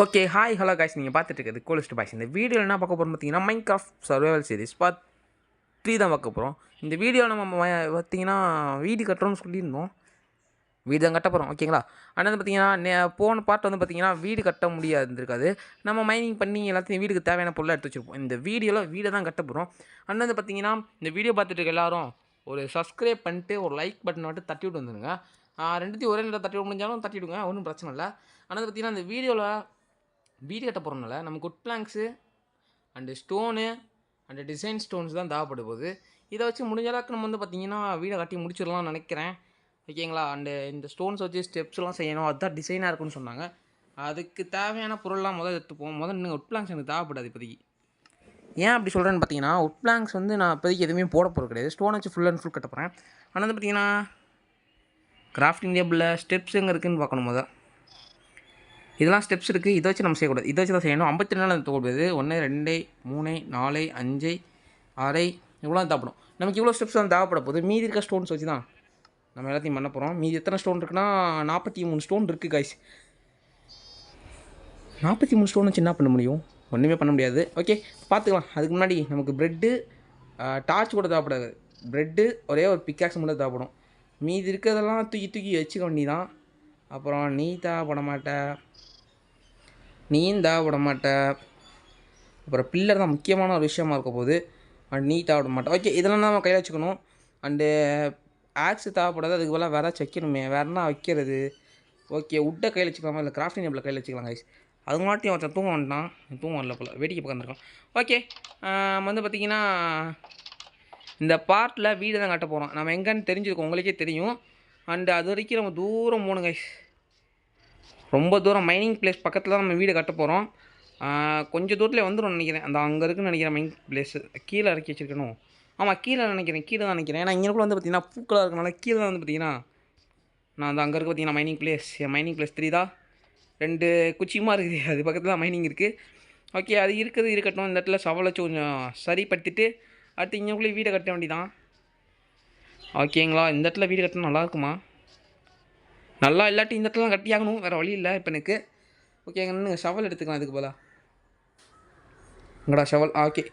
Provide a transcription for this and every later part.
Okay hi hello guys, நீங்கள் பார்த்துட்டு இருக்கிறது கோலிஸ்ட் பாய்ஸ். இந்த வீடியோவில் என்ன பார்க்க போகிறோம் பார்த்தீங்கன்னா, மைன்கிராஃப்ட் சர்வைவல் சீரிஸ் பார்ட் 3 தான் பார்க்க போகிறோம். இந்த வீடியோவில் நம்ம பார்த்தீங்கன்னா வீடு கட்டுறோம்னு சொல்லியிருந்தோம். வீடு தான் கட்ட போகிறோம், ஓகேங்களா. ஆனால் வந்து பார்த்தீங்கன்னா போன பார்ட் வந்து பார்த்தீங்கன்னா வீடு கட்ட முடியாது இருக்காது. நம்ம மைனிங் பண்ணி எல்லாத்தையும் வீடுக்கு தேவையான பொருளாக எடுத்து வச்சுருப்போம். இந்த வீடியோவில் வீடை தான் கட்ட போகிறோம். ஆனால் வந்து பார்த்தீங்கன்னா இந்த வீடியோ பார்த்துட்டு இருக்க எல்லாரும் ஒரு சப்ஸ்கிரைப் பண்ணிட்டு ஒரு லைக் பட்டன் மட்டும் தட்டி விட்டு வந்துடுங்க. ரெண்டுத்தையும் ஒரே நேரம் தட்டி விட முடிஞ்சாலும் தட்டி விடுங்க, ஒன்றும் பிரச்சனை இல்லை. ஆனால் பார்த்தீங்கன்னா இந்த வீடியோவில் வீடு கட்ட போகிறோம்னால நமக்கு good blanks and stone and design stones தான் தேவைப்பட போகுது. இதை வச்சு முடிஞ்ச அளவுக்கு நம்ம வந்து பார்த்திங்கன்னா வீடை கட்டி முடிச்சிடலாம்னு நினைக்கிறேன், ஓகேங்களா. அண்டு இந்த ஸ்டோன்ஸ் வச்சு ஸ்டெப்ஸ்லாம் செய்யணும், அதுதான் டிசைனாக இருக்குன்னு சொன்னாங்க. அதுக்கு தேவையான பொருள்லாம் எடுத்துப்போம். நீங்கள் உட் பிளாங்க்ஸ் எனக்கு தேவைப்படாது இப்போதைக்கு. ஏன் அப்படி சொல்கிறேன்னு பார்த்தீங்கன்னா, உட் பிளாங்க்ஸ் வந்து நான் இப்போதைக்கு எதுவுமே போட போகிறது கிடையாது. ஸ்டோன் வச்சு ஃபுல் அண்ட் ஃபுல் கட்ட போகிறேன். ஆனால் வந்து பார்த்திங்கன்னா கிராஃப்டிங் டேபிளில் ஸ்டெப்ஸ் எங்கே இருக்குதுன்னு பார்க்கணும். இதெல்லாம் ஸ்டெப்ஸ் இருக்குது, இதை வச்சு நம்ம செய்யக்கூடாது, இதை வச்சு தான் செய்யணும். 52 நாள் தோல்வது 1 2 3 4 5 6 இவ்வளோ தேவைப்படும். நமக்கு இவ்வளோ ஸ்டெப்ஸ் தான் தேவைப்பட போகுது. மீதி இருக்க ஸ்டோன்ஸ் வச்சு தான் நம்ம எல்லாத்தையும் பண்ண போகிறோம். மீதி எத்தனை ஸ்டோன் இருக்குன்னா 43 ஸ்டோன் இருக்குது கைஸ். 43 ஸ்டோன் வச்சு என்ன பண்ண முடியும்? ஒன்றுமே பண்ண முடியாது. ஓகே, பார்த்துக்கலாம். அதுக்கு முன்னாடி நமக்கு ப்ரெட்டு டார்ச் கூட தேவைப்படாது. ப்ரெட்டு ஒரே ஒரு பிக்காக்ஸ் மட்டும் தேவைப்படும். மீதி இருக்கிறதெல்லாம் தூக்கி தூக்கி வச்சுக்க வேண்டி தான். அப்புறம் நீ தேவைப்பட மாட்டேன், நீயும் தேவைப்பட மாட்டேன். அப்புறம் பில்லர் தான் முக்கியமான ஒரு விஷயமா இருக்க போகுது. அண்ட் நீ தேவைப்பட மாட்டேன். ஓகே, இதெல்லாம் தான் நம்ம கையில் வச்சுக்கணும். அண்டு ஆக்ஸு தேவைப்படாது, அதுக்கு பதிலாக வேறு வைக்கணுமே, வேறு என்ன வைக்கிறது? ஓகே, உட்டை கையில் வச்சுக்கலாமா, இல்லை கிராஃப்டிங் டேபிளில் கையில் வச்சுக்கலாம் கைஸ். அது மாட்டியும் ஒருத்தன் தூங்க வேண்டாம், தூங்க வரல போல், வேடிக்கை பக்கம். ஓகே, வந்து பார்த்திங்கன்னா இந்த பார்ட்டில் வீடு தான் கட்ட போகிறோம். நம்ம எங்கேன்னு தெரிஞ்சிருக்கோம், உங்களுக்கே தெரியும். அண்டு அது வரைக்கும் நம்ம தூரம் போகணும் கைஸ், ரொம்ப தூரம். மைனிங் பிளேஸ் பக்கத்தில் தான் நம்ம வீடு கட்ட போகிறோம். கொஞ்சம் தூரத்தில் வந்துடும் நினைக்கிறேன். அந்த அங்கே இருக்குன்னு நினைக்கிறேன் மைனிங் பிளேஸு. கீழே இறக்கி வச்சுருக்கணும். ஆமாம், கீழே நினைக்கிறேன், கீழே தான் நினைக்கிறேன். ஏன்னா இங்கே வந்து பார்த்திங்கன்னா பூக்களாக இருக்கனால கீழே தான் வந்து பார்த்திங்கன்னா நான் அந்த அங்கே இருக்க பார்த்திங்கன்னா மைனிங் பிளேஸ். என் மைனிங் பிளேஸ் 3 தான். 2 குச்சியுமா இருக்குது, அது பக்கத்தில் தான் மைனிங் இருக்குது. ஓகே, அது இருக்கிறது இருக்கட்டும். இந்த இடத்துல சவலை வச்சு கொஞ்சம் சரிப்படுத்திட்டு அடுத்து இங்கேக்குள்ளே வீடை கட்ட வேண்டிதான், ஓகேங்களா. இந்த இடத்துல வீடு கட்டினா நல்லாயிருக்குமா? நல்லா இல்லாட்டி இந்த இடத்துல கட்டி ஆகணும், வேறு வழி இல்லை இப்போ எனக்கு. ஓகே, நின்றுங்க, ஷவல் எடுத்துக்கலாம் இதுக்கு போல. இங்கடா ஷவல். ஓகே,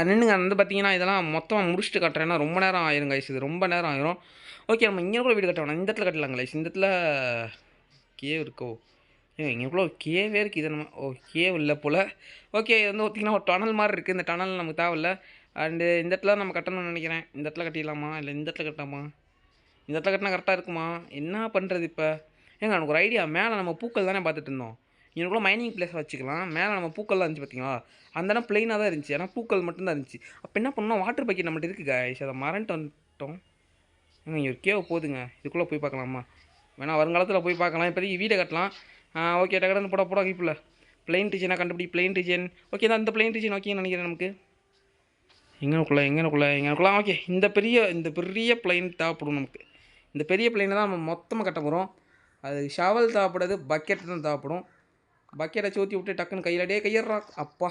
நின்றுங்க. வந்து பார்த்தீங்கன்னா இதெல்லாம் மொத்தமாக முடிச்சுட்டு கட்டுறேன்னா ரொம்ப நேரம் ஆயிரும் கைஸ், இது ரொம்ப நேரம் ஆயிரும். ஓகே, நம்ம இங்கே கூட வீடு கட்ட வேணாம், இந்த இடத்துல கட்டலாங்க கைஸ். இந்த இடத்துல கேவ் இருக்கோ? ஏங்க இங்கேக்குள்ள ஒரு கேவே இருக்குது. இது நம்ம கேவ் இல்லை போல். ஓகே, இது வந்து பார்த்திங்கன்னா ஒரு டனல் மாதிரி இருக்குது. இந்த டனல் நமக்கு தேவையில்லை. அண்டு இந்த இடத்துல நம்ம கட்டணும்னு நினைக்கிறேன். இந்த இடத்துல கட்டிடலாமா, இல்லை இந்த இடத்துல கட்டலாமா? இந்த இடத்துல கட்டினா கரெக்டாக இருக்குமா? என்ன பண்ணுறது இப்போ? ஏங்க எனக்கு ஒரு ஐடியா. மேலே நம்ம பூக்கள் தானே பார்த்துட்டு இருந்தோம், இவனுக்குள்ள மைனிங் பிளேஸ் வச்சுக்கலாம். மேலே நம்ம பூக்கள்லாம் இருந்துச்சு பார்த்தீங்களா, அந்த இடம் ப்ளைனாக தான் இருந்துச்சு, ஏன்னா பூக்கள் மட்டும்தான் இருந்துச்சு. அப்போ என்ன பண்ணோம், வாட்டர் பக்கெட் நம்மகிட்ட இருக்குது கைஸ், அதை மறந்துட்டு வந்துட்டோம். ஏங்க இங்கே ஒரு கேவ் போதுங்க, இதுக்குள்ளே போய் பார்க்கலாமா? வேணா வருங்காலத்தில் போய் பார்க்கலாம், இப்போதைக்கு வீடை கட்டலாம். ஓகே, டக்கடன்னு போட இப்போ பிளைன் ரீஜனாக கண்டுபிடி. Plain region. ஓகே தான், இந்த பிளைன் ரீஜன் ஓகேன்னு நினைக்கிறேன் நமக்கு. எங்கேனுக்குள்ளே ஓகே, இந்த பெரிய பிளைன் தேவைப்படும் நமக்கு. இந்த பெரிய பிளைனை தான் நம்ம மொத்தமாக கட்ட போகிறோம். அது ஷவல் தேவைப்படாது, பக்கெட் தான் தேவைப்படும். பக்கெட்டை ஊற்றி விட்டு டக்குன்னு கையிடுறா. அப்பா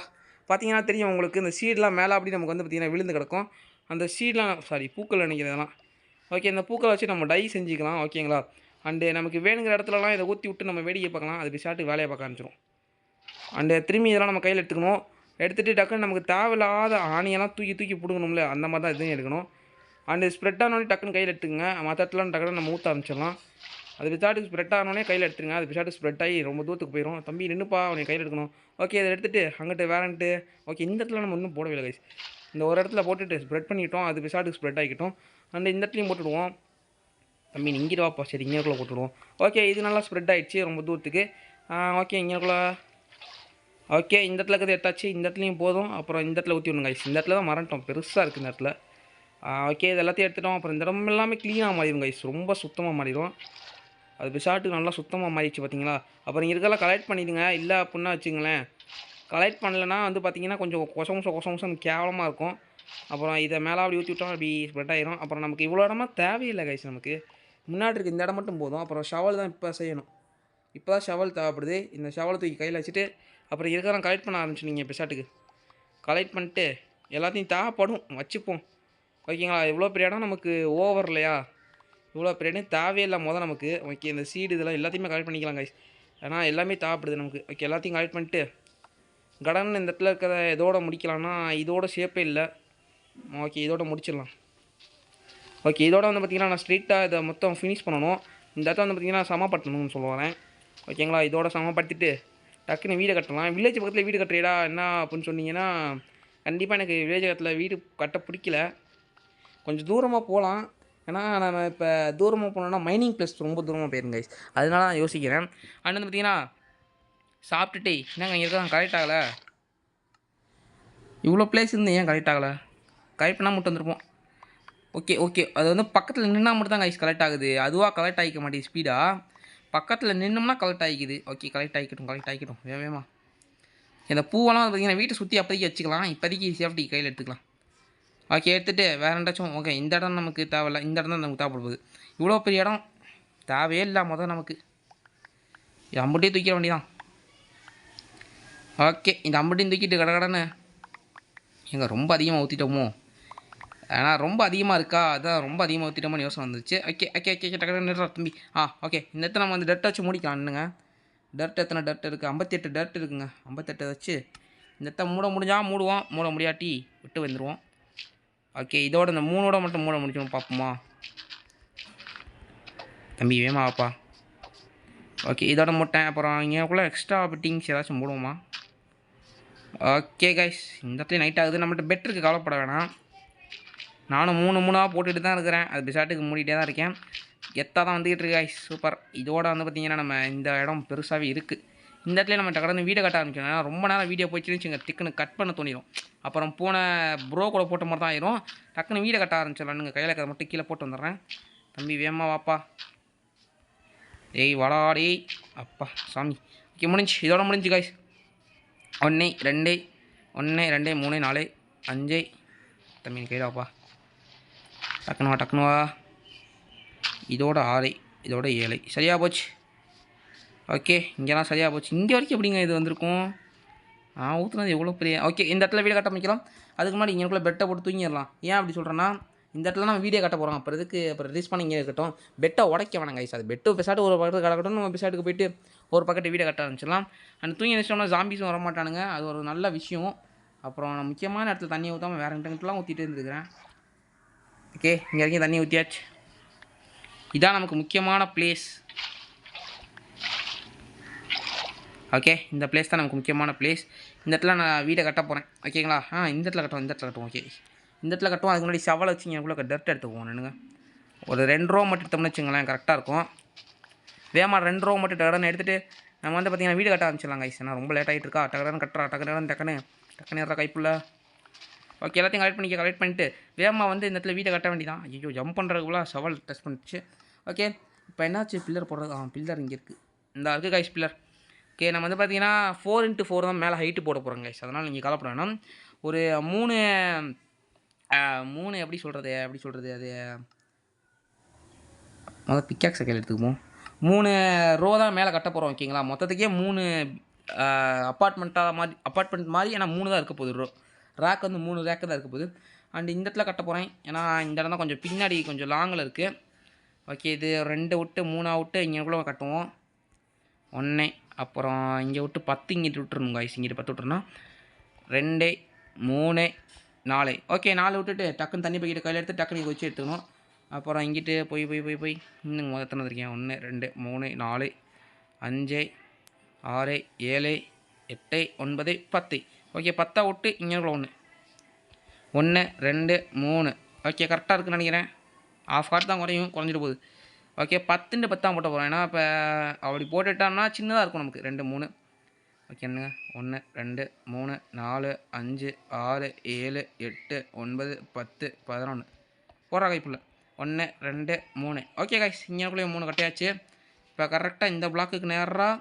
பார்த்தீங்கன்னா தெரியும் உங்களுக்கு, இந்த சீடெலாம் மேலே அப்படி நமக்கு வந்து பார்த்திங்கன்னா விழுந்து கிடக்கும். அந்த சீடெலாம் பூக்கள் நினைக்கிறதெல்லாம். ஓகே, இந்த பூக்களை வச்சு நம்ம டை செஞ்சுக்கலாம், ஓகேங்களா. அண்டு நமக்கு வேணுங்கிற இடத்துலலாம் இதை ஊற்றி விட்டு நம்ம வேடிக்கை பார்க்கலாம். அது பிசாட்டுக்கு வேலையை பார்க்க ஆரம்பிச்சிடும். அண்டு திரும்பி இதெல்லாம் நம்ம கையில் எடுத்துக்கணும். எடுத்துகிட்டு டக்குன்னு நமக்கு தேவையில்லாத ஆணியெல்லாம் தூக்கி தூக்கி பிடுங்கணும்ல, அந்த மாதிரி தான் இதையும் எடுக்கணும். அண்டு ஸ்ப்ரெட் ஆனோடனே டக்குன்னு கையில் எடுத்துங்க. மற்ற இடத்துலாம் டக்குன்னு நம்ம ஊற்ற ஆரம்பிச்சிடலாம். அது பிசாட்டுக்கு ஸ்ப்ரெட் ஆனோடனே கையில் எடுத்துருங்க. அது பிசாட்டு ஸ்ப்ரெட் ஆகி ரொம்ப தூரத்துக்கு போயிடும். தம்பி நின்றுப்பா, அவனை கையில் எடுக்கணும். ஓகே, அதை எடுத்துகிட்டு அங்கிட்டு வேறன்ட்டு. ஓகே, இந்த இடத்துல நம்ம இன்னும் போடவில்லை கைஸ். இந்த ஒரு இடத்துல போட்டுட்டு ஸ்ப்ரெட் பண்ணிட்டோம், அது பிசாட்டுக்கு ஸ்ப்ரெட் ஆகிக்கிட்டோம். அண்ட் இந்த இடத்துலையும் போட்டுவிடுவோம். தம்பி இங்கிட்டு வாப்பா. சரி, இங்கேக்குள்ளே போட்டுவிடுவோம். ஓகே, இது நல்லா ஸ்ப்ரெட் ஆகிடுச்சு ரொம்ப தூரத்துக்கு. ஓகே, இங்கேக்குள்ளே. ஓகே, இந்த இடத்துல இருக்கிறது எடுத்தாச்சு. இந்த இடத்துலையும் போதும். அப்புறம் இந்த இடத்துல ஊற்றி விடணும் கைஸ். இந்த இடத்துல தான் மறந்துட்டோம், பெருசாக இருக்குது இந்த இடத்துல. ஓகே, இது எல்லாத்தையும் எடுத்துட்டோம். அப்புறம் இந்த இடம் எல்லாமே க்ளீனாக மாறிடும் கைஸ், ரொம்ப சுத்தமாக மாறிடும். அது பிசாட்டுக்கு நல்லா சுத்தமாக மாறிடுச்சு பார்த்தீங்களா. அப்புறம் இருக்கெல்லாம் கலெக்ட் பண்ணிவிடுங்க. இல்லை அப்படின்னா வச்சுங்களேன், கலெக்ட் பண்ணலைன்னா வந்து பார்த்திங்கன்னா கொஞ்சம் கொசம் கேவலமாக இருக்கும். அப்புறம் இதை மேலே அப்படி ஊற்றி விட்டோம், அப்படி ஸ்ப்ரெட் ஆகிரும். அப்புறம் நமக்கு இவ்வளோ இடமா தேவையில்லை கைஸ், நமக்கு முன்னாடி இருக்குது இந்த இடம் மட்டும் போதும். அப்புறம் ஷவல் தான் இப்போ செய்யணும். இப்போ தான் ஷவல் தேவைப்படுது. இந்த ஷவலை தூக்கி கையில் வச்சுட்டு அப்புறம் இருக்கிறலாம் கலெக்ட் பண்ண ஆரம்பிச்சுனிங்க. பிசாட்டுக்கு கலெக்ட் பண்ணிட்டு எல்லாத்தையும் தேவைப்படும் வச்சுப்போம், ஓகேங்களா. இவ்வளோ பெரிய இடம் நமக்கு ஓவர் இல்லையா, இவ்வளோ பெரிய இடம் தேவையில்லை நமக்கு. ஓகே, இந்த சீடு இதெல்லாம் எல்லாத்தையுமே கலெக்ட் பண்ணிக்கலாம் கைஸ். ஏன்னா எல்லாமே தேவைப்படுது நமக்கு. ஓகே, எல்லாத்தையும் கலெக்ட் பண்ணிட்டு கடன் இந்த இடத்துல இருக்கிறத இதோட முடிக்கலாம்னா இதோட ஷேப்பே இல்லை. ஓகே, இதோட முடிச்சிடலாம். ஓகே, இதோட வந்து பார்த்திங்கன்னா நான் ஸ்ட்ரெயிட்டாக இதை மொத்தம் ஃபினிஷ் பண்ணணும். இந்த இடத்துல வந்து பார்த்திங்கன்னா சமப்படுத்தணும்னு சொல்லுவாங்க. ஓகேங்களா, இதோட சமப்படுத்திட்டு டக்குன்னு வீடு கட்டலாம். வில்லேஜ் பக்கத்தில் வீடு கட்டுறீடா என்ன அப்படின்னு சொன்னீங்கன்னா, கண்டிப்பாக எனக்கு வில்லேஜ் பக்கத்தில் வீடு கட்ட பிடிக்கல. கொஞ்சம் தூரமாக போகலாம். ஏன்னா நம்ம இப்போ தூரமாக போனோம்னா மைனிங் ப்ளஸ் ரொம்ப தூரமாக போயிருங்க கைஸ். அதனால நான் யோசிக்கிறேன். அண்ட் வந்து பார்த்திங்கன்னா சாப்பிட்டுட்டு என்னங்க இங்கே இருக்க கரெக்ட் ஆகலை, இவ்வளோ பிளேஸ் இருந்து ஏன் கரெக்ட் ஆகலை, கரெக்ட் பண்ணால் மட்டும் வந்துருப்போம். ஓகே ஓகே, அது வந்து பக்கத்தில் நின்னா மட்டும் தான் கைஸ் கலெக்ட் ஆகுது. அதுவாக கலெக்ட் ஆகிக்க மாட்டேங்குது ஸ்பீடாக. பக்கத்தில் நின்னோம்னா கலெக்ட் ஆகிக்குது. ஓகே, கலெக்ட் ஆகிக்கட்டும் வேகமாக. இந்த பூவெல்லாம் பார்த்தீங்கன்னா வீட்டை சுற்றி அப்போதைக்கு வச்சுக்கலாம். இப்போதைக்கு சேஃப்டி கையில் எடுத்துக்கலாம். ஓகே, எடுத்துகிட்டு வேறு எண்டாச்சும். ஓகே, இந்த இடம் நமக்கு தேவையில்ல, இந்த இடம் தான் நமக்கு தேவைப்படுது. இவ்வளோ பெரிய இடம் தேவையே இல்லை மொதல் நமக்கு. இது அம்புட்டையும் தூக்கிட வேண்டியதான். ஓகே, இந்த அம்புட்டையும் தூக்கிட்டு கடன்னு எங்கே ரொம்ப அதிகமாக ஊற்றிட்டோமோ, ஏன்னா ரொம்ப அதிகமாக இருக்கா, அதான் ரொம்ப அதிகமாக ஊற்றிட்டோமோன்னு யோசனை வந்துச்சு. ஓகே ஓகே ஓகே டக்கு நிறுற தம்பி. ஓகே, இந்த இடத்துல நம்ம வந்து டர்ட் வச்சு முடிக்கலாம். என்னங்க டர்ட் எத்தனை டர்ட் இருக்குது? 58 டர்ட் இருக்குங்க. 58 வச்சு இந்த இடத்த மூட முடிஞ்சால் மூடுவோம், மூட முடியாட்டி விட்டு வந்துடுவோம். ஓகே, இதோட இந்த 3ஓட மட்டும் மூட முடிக்கணும் பார்ப்போமா தம்பி, வேமா வாப்பா. ஓகே, இதோட மூட்டேன். அப்புறம் இங்கேக்குள்ளே எக்ஸ்ட்ரா ஃபிட்டிங்ஸ் ஏதாச்சும் மூடுவோமா? ஓகே கைஸ், இந்த இடத்துல நைட் ஆகுது. நம்மள்ட்ட பெட்டருக்கு கவலைப்பட வேணாம். நானும் 3 போட்டுட்டு தான் இருக்கிறேன். அது பிசாட்டுக்கு மூடிட்டே தான் இருக்கேன். கெத்தாக தான் வந்துக்கிட்டு இருக்கு கைஸ். சூப்பர். இதோட வந்து பார்த்திங்கன்னா நம்ம இந்த இடம் பெருசாகவே இருக்குது. இந்த இடத்துல நம்ம கடந்து வீடியோ கட்ட ஆரம்பிக்கணும். ஏன்னா ரொம்ப நேரம் வீடியோ போயிடுச்சுன்னு வச்சுங்க, திக்குன்னு கட் பண்ண தோணிடும். அப்புறம் போன ப்ரோ கூட போட்ட மாதிரி தான் ஆயிரும். டக்குன்னு வீடியோ கட்ட ஆரம்பிச்சிடலாம்னுங்க. கையில் இருக்கிறத மட்டும் கீழே போட்டு வந்துடுறேன். தம்பி வேமா வாப்பா. டேய் வாடாடி அப்பா சாமி. ஓகே, முடிஞ்சு. இதோட முடிஞ்சு கைஸ். 1 2 1 2 3 4 5 தம்பி கைடாப்பா. டக்குனு வா. இதோட 6 இதோட 7 சரியாக போச்சு. ஓகே, இங்கெல்லாம் சரியாக போச்சு. இங்கே வரைக்கும் எப்படிங்க இது வந்திருக்கும்? ஊற்றுனது எவ்வளோ பெரிய. ஓகே, இந்த இடத்துல வீடியோ கட்ட அமைக்கலாம். அதுக்கு முன்னாடி இங்கேக்குள்ளே பெட்டை போட்டு தூங்கிடலாம். ஏன் அப்படி சொல்கிறேன்னா, இந்த இடத்துல நம்ம வீடியோ கட்ட போகிறோம். அப்புறம் ரிலீஸ் பண்ணி இங்கே இருக்கட்டும். பெட்டை உடைக்க வேணாம் கைஸ். அது பெட்டு பெசாட்டு ஒரு பக்கத்துக்கு கிடக்கட்டும். நம்ம பெசாட்டுக்கு போயிட்டு ஒரு பக்கத்து வீடியோ கட்ட ஆரம்பிச்சிடலாம். அண்ட் தூங்கி நினச்சோம்னா ஜாம்பிஸும் வரமாட்டானுங்க. அது ஒரு நல்ல விஷயம். அப்புறம் நான் முக்கியமான இடத்துல தண்ணி ஊற்றாமல் வேறு கிட்டலாம் ஊற்றிட்டு இருந்துருக்கிறேன். ஓகே, இங்கே வரைக்கும் தண்ணி ஊற்றியாச்சு. இதான் நமக்கு முக்கியமான பிளேஸ். ஓகே, இந்த பிளேஸ் தான் நமக்கு முக்கியமான பிளேஸ். இந்த இடத்துல நான் வீடை கட்ட போகிறேன். ஓகேங்களா? இந்த இடத்துல கட்டுவோம். ஓகே, இந்த இடத்துல கட்டுவோம். அதுக்கு முன்னாடி சவாலை வச்சு இங்கே டர்ட் எடுத்துக்குவோம். நின்னுங்க. ஒரு 2 ரூபா மட்டும் எடுத்தோம்னு வச்சுங்களேன், கரெக்டாக இருக்கும். வேமா 2 ரூபா மட்டும் டக்குன்னு எடுத்துகிட்டு நம்ம வந்து பார்த்திங்கன்னா வீடு கட்ட ஆரம்பிச்சிடலாம் கைஸ். நான் ரொம்ப லேட் ஆகிட்டு இருக்கா. டக்குன்னு கைப்புள்ள. ஓகே, எல்லாத்தையும் கலெக்ட் பண்ணிவிட்டு வேமா வந்து இந்த இடத்துல வீட்டை கட்ட வேண்டியதான். ஐயோ, ஜம்ப் பண்ணுறதுக்குள்ள சவால் டெஸ்ட் பண்ணிச்சு. ஓகே, இப்போ என்னாச்சு? பில்லர் போடுறது. பில்லர் இங்கே இருக்குது. இந்த இருக்குது கைஸ் பில்லர். ஓகே, நம்ம வந்து பார்த்திங்கன்னா 4x4 தான் மேலே ஹைட்டு போட போகிறோம் கைஸ். அதனால் நீங்கள் கவலைப்பட வேணாம். ஒரு 3 எப்படி சொல்கிறது அது முதல் பிக்காக்ஸை கையில் எடுத்துக்குவோம். 3 ரோ தான் மேலே கட்ட போகிறோம். ஓகேங்களா? மொத்தத்துக்கே 3 அப்பார்ட்மெண்ட் மாதிரி. ஏன்னா 3 தான் இருக்க போகுது. ரேக் வந்து 3 ரேக்கு தான் இருக்க போகுது. அண்ட் இந்த இடத்துல கட்ட போகிறேன். ஏன்னா இந்த இடம் தான் கொஞ்சம் பின்னாடி கொஞ்சம் லாங்கில் இருக்குது. ஓகே, இது 2 விட்டு 3 விட்டு இங்கேக்குள்ளே கட்டுவோம். 1 அப்புறம் இங்கே விட்டு 10 இங்கிட்டு விட்டுருணும் கைஸ். இங்கிட்டு 10 விட்டுருணும். 2 3 4. ஓகே, 4 விட்டுட்டு டக்குன்னு தண்ணி பைக்கிட்டு கையில் எடுத்து டக்குன்னு இங்கே வச்சு எடுத்துக்கணும். அப்புறம் இங்கிட்டு போய் இன்னும் எத்தனை இருக்கேன்? 1 2 3 4 5 6 7 8 9 10. ஓகே, 10 விட்டு இங்கே 1 2 3. ஓகே, கரெக்டாக இருக்குன்னு நினைக்கிறேன். ஆஃப் ஹார்ட் தான் குறைஞ்சிட்டு போகுது. ஓகே, 10 10 போட்ட போகிறோம். ஏன்னா இப்போ அப்படி போட்டுட்டோம்னா சின்னதாக இருக்கும் நமக்கு. 2 3. ஓகே, என்னங்க 1 2 3 4 5 6 7 8 9 10 11 போடுறா கைப்புள்ள. 1 2 3. Okay guys, இங்கேக்குள்ளே 3 கட்டையாச்சு. இப்போ கரெக்டாக இந்த பிளாக்குக்கு நேராக